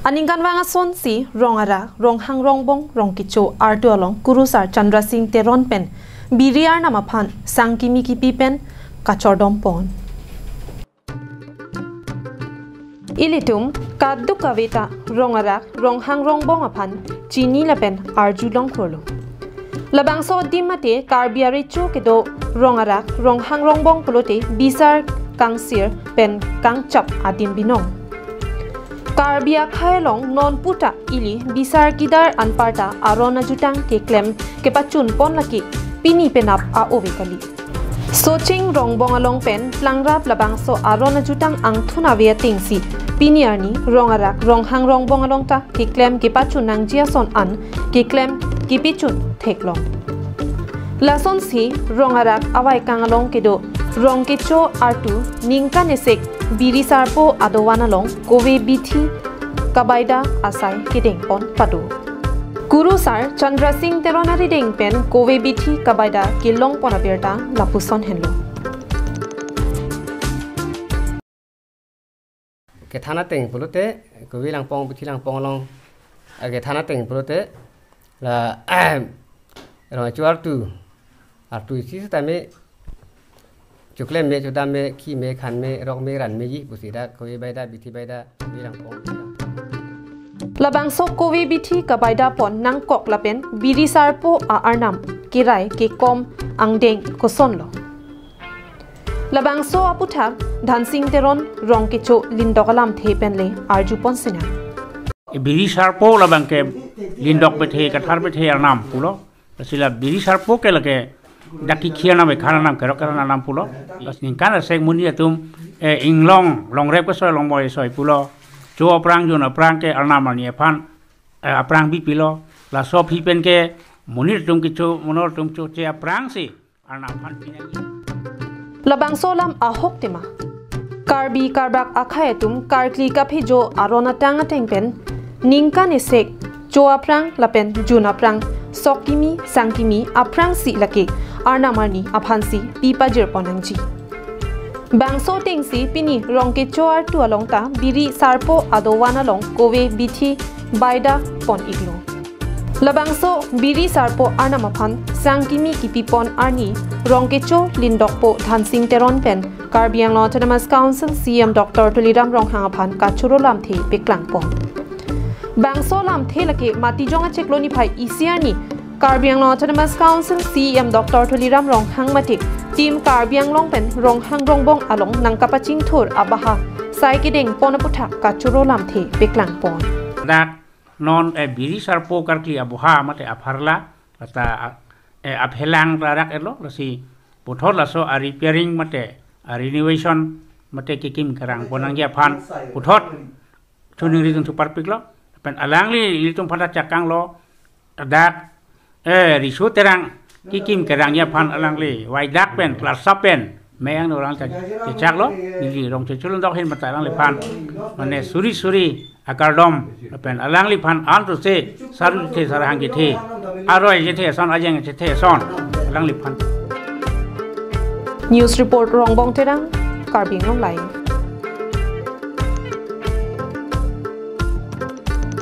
Aningkan wanga son si rong ara rong hang rong bong rong kicho artu along kurusar Chandra Singh Teron pen biriar nama phan sangkimi kipi pen kachordom pon ilitum kaddu kavita rong ara rong hang rong bong aphan chini la pen arju long kholo labang so dimate karbiari chu kedo rong ara rong hang rong bong pulote bisar kangsir pen kangchap adim binong Karbia khailong non puta ili bisar kidar anparta arona jutang ke klem ke pachun pon laki pini penap a ovekali soching rong bong along pen plangrap labang so arona jutang ang thuna via tingsi pini arni rong arak rong hang rong bong along ta ke klem ke pachun nang jia son an ke klem ke pichun theklong lason si rong arak awai kang along ke do rong ke cho artu ningka nesek biri sarpo adowana long kowe bithi kabaida asai kideng pon padu Guru sar Chandra Singh Teronari deng pen kowe bithi kabaida kilong pon aberta lapuson henlo ke thana teng pulote kowe lang pong bithi lang pong long ke thana teng pulote la ro chuar tu artu si ta me Chukle me chuda me ki me khan me rok me ran me yi busida kowe baida bithi baida bilang pong labang so kowe bithi kabaida pon nang kok lapen biri sarpo a arnam kirai ke kom angdeng koson lo labang so aputha Dhansing Teron rong ke cho lindokalam thepen le arju pon sina biri sarpo labang ke lindok bethe kathar bethe arnam pulo sila biri sarpo ke lage daki kiana me khana nam kero karana nam pulo bas ningkana sek muni atum inglong long rep ko soy long boy soy pulo jo aprang jo na prang ke arnam ani phan aprang bi pilo la so phi pen ke muni tum ki cho monor tum cho che aprang si arnam phan pinani labang solam ahok tema karbi karbak akhae tum karkli ka phi jo arona tanga tengpen ningkane sek jo aprang lapen juna aprang sokimi sangkimi aprang si lake arnamarni aphansi pipa jirponangji bangso tingsi pini rongke choar tu alongta biri sarpo adowana long kowe bithi baida pon iglo labangso biri sarpo arnamaphan sangkimi kipipon arni rongke cho lindokpo Dhansing Teron pen Karbiang Autonomous Council CM Dr. Tuliram Ronghangaphan kachuro lamthe peklangpon bangso lamthe lake matijonga chekloni phai isiani Karbiang Autonomous Council CM Dr. Tuliram Ronghang matik team Karbiang Longpen Ronghang Rongbong along nangkapaching thur abaha saikideng ponaputha kachuro lamthe peklang pon dak non biri sarpo karkli abuha mate apharla ata aphelang rarak elo lasi puthor laso a repairing mate a renovation mate kikim karang bonangya phan puthot tuning ritun super piklo pen alangli litum phata chakang lo dak risu terang kikim kerangnya pan alangli waidak pen kelas sapen meang orang cecak lo nili rong ceculun dok hin matalang le pan mane suri suri akardom pen alangli pan antu se saru te sarang githe aroi githe son ajeng githe son alangli pan News report Rongbong Terang Karbiang Long Lai